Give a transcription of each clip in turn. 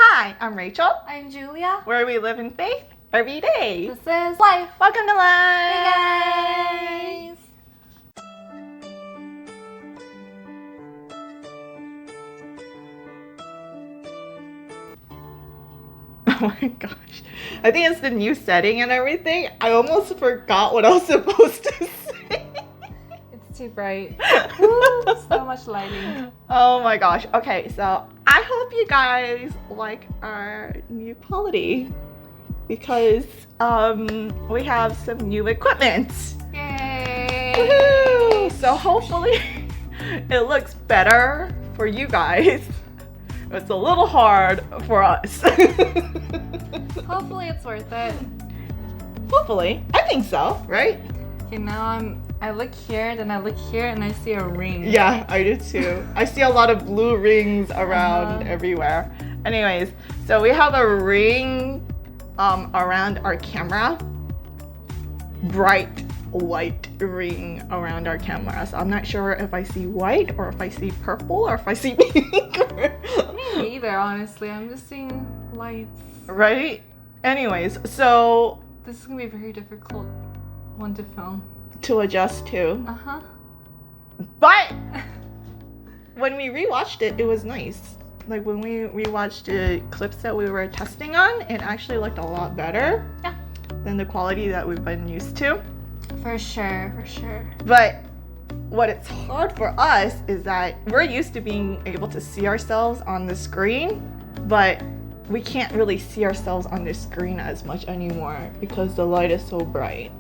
Hi, I'm Rachel, I'm Julia. where we live in faith every day. This is Life. Welcome to Life. Hey guys. Oh my gosh. I think it's the new setting and everything. I almost forgot what I was supposed to say. It's too bright. Ooh, so much lighting. Oh my gosh. Okay, so I hope you guys like our new quality because we have some new equipment. Yay! Woohoo! So hopefully it looks better for you guys. It's a little hard for us. Hopefully it's worth it. Hopefully. I think so, right? Okay, now I look here, then I look here, and I see a ring. Yeah, I do too. I see a lot of blue rings around everywhere. Anyways, so we have a ring around our camera. Bright white ring around our camera. So I'm not sure if I see white or if I see purple or if I see pink. Me neither, honestly. I'm just seeing lights. Right? Anyways, so This is gonna be a very difficult one to film. to adjust to. Uh-huh. But when we rewatched it, it was nice. Like when we rewatched the clips that we were testing on, it actually looked a lot better than the quality that we've been used to. For sure, for sure. But what it's hard for us is that we're used to being able to see ourselves on the screen, but we can't really see ourselves on the screen as much anymore because the light is so bright.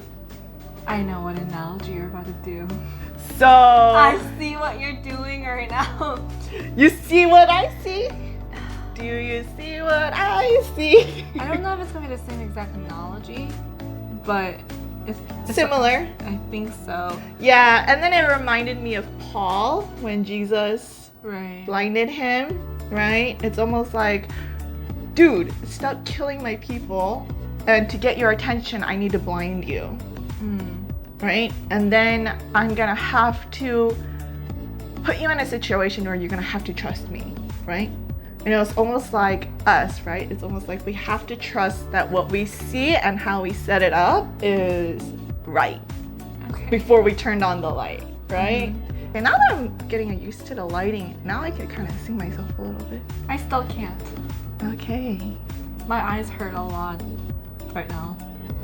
I know what analogy you're about to do. So I see what you're doing right now. you see what I see? Do you see what I see? I don't know if it's gonna be the same exact analogy, but it's Similar. I think so. Yeah, and then it reminded me of Paul when Jesus Right. blinded him, right? It's almost like, dude, stop killing my people, and to get your attention, I need to blind you, right? And then I'm gonna have to put you in a situation where you're gonna have to trust me, right? And it's almost like us, right? It's almost like we have to trust that what we see and how we set it up is right Okay. before we turned on the light, right? And now that I'm getting used to the lighting, now I can kind of see myself a little bit. I still can't. Okay. My eyes hurt a lot right now.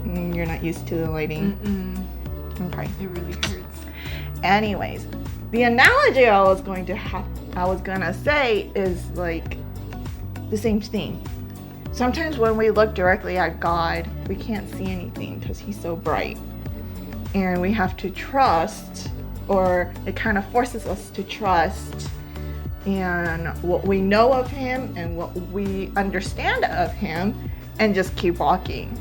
You're not used to the lighting. Okay. It really hurts. Anyways, the analogy I was gonna say is like the same thing. Sometimes when we look directly at God, we can't see anything because He's so bright. And we have to trust, or it kind of forces us to trust in what we know of Him and what we understand of Him and just keep walking.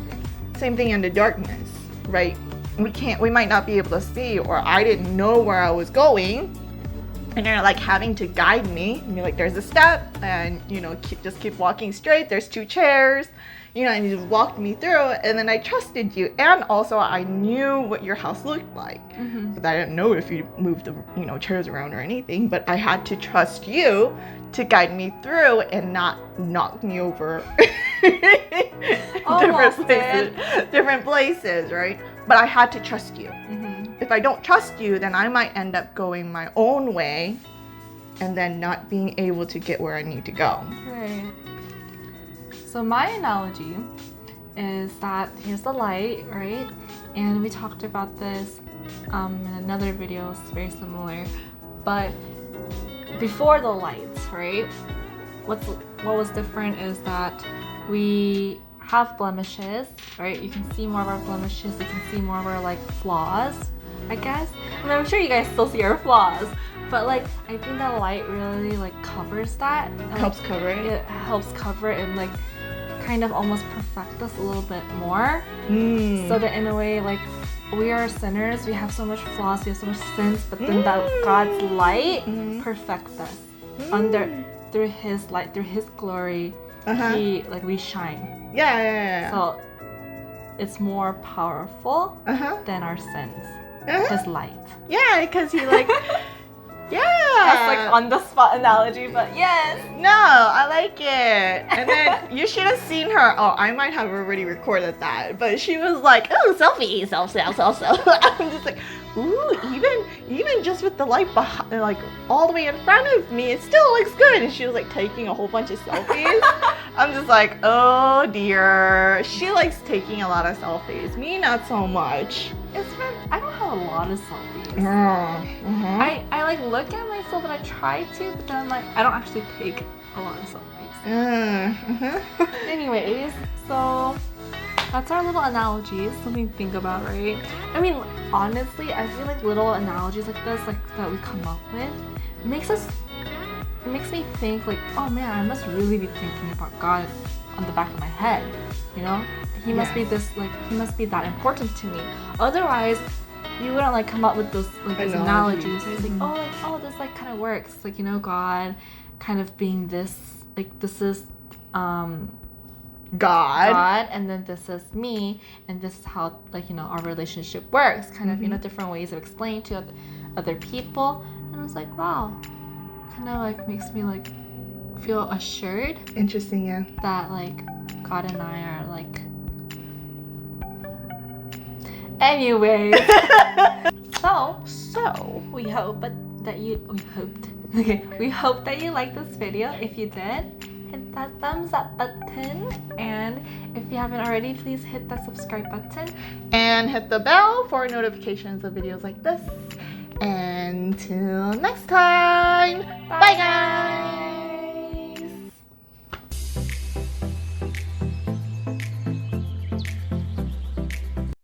Same thing in the darkness, right? We might not be able to see, or I didn't know where I was going, and you're like having to guide me, and you're like, there's a step, and just keep walking straight, there's 2 chairs, and you just walked me through it, and then I trusted you, and also I knew what your house looked like, but I didn't know if you moved the chairs around or anything, but I had to trust you to guide me through and not knock me over different places, right? But I had to trust you. If I don't trust you, then I might end up going my own way and then not being able to get where I need to go. Right. So my analogy is that here's the light, right? And we talked about this in another video, it's very similar. But before the lights, right? What was different is that we have blemishes, right? You can see more of our blemishes, you can see more of our flaws, I guess. I mean, I'm sure you guys still see our flaws, but I think the light really covers that. Helps cover it. It helps cover it and kind of almost perfect us a little bit more. So that in a way, we are sinners, we have so much flaws, we have so much sins, but then that God's light perfects us through His light, through His glory. We shine. Yeah. So it's more powerful than our sins. His light. Yeah, because He Yeah. That's like on the spot analogy, but yes. No, I like it. And then You should have seen her. Oh, I might have already recorded that, but she was like, "Oh, selfie, self." I'm just like, ooh, even just with the light behind, like all the way in front of me, it still looks good. And she was like taking a whole bunch of selfies. I'm just like, oh dear. She likes taking a lot of selfies. Me, not so much. I don't have a lot of selfies. Mm-hmm. I like look at myself and I try to, but then like I don't actually take a lot of selfies. Mm-hmm. Anyways, so that's our little analogies, something to think about, right? I mean, honestly, I feel like little analogies like this, like that we come up with, it makes me think like, oh man, I must really be thinking about God on the back of my head, you know? He must be this, like, he must be that important to me. Otherwise, you wouldn't like come up with those like these analogies. It's like, oh, this like kind of works. Like, you know, God kind of being this, like this is God, and then this is me, and this is how, like, you know, our relationship works. Kind of, you know, different ways of explaining to other people. And I was like, wow, kind of like makes me like feel assured. Interesting, yeah. That like God and I are like. Anyways, so we hope that you liked this video. If you did, hit that thumbs up button, and if you haven't already, please hit that subscribe button and hit the bell for notifications of videos like this. Until next time, bye guys.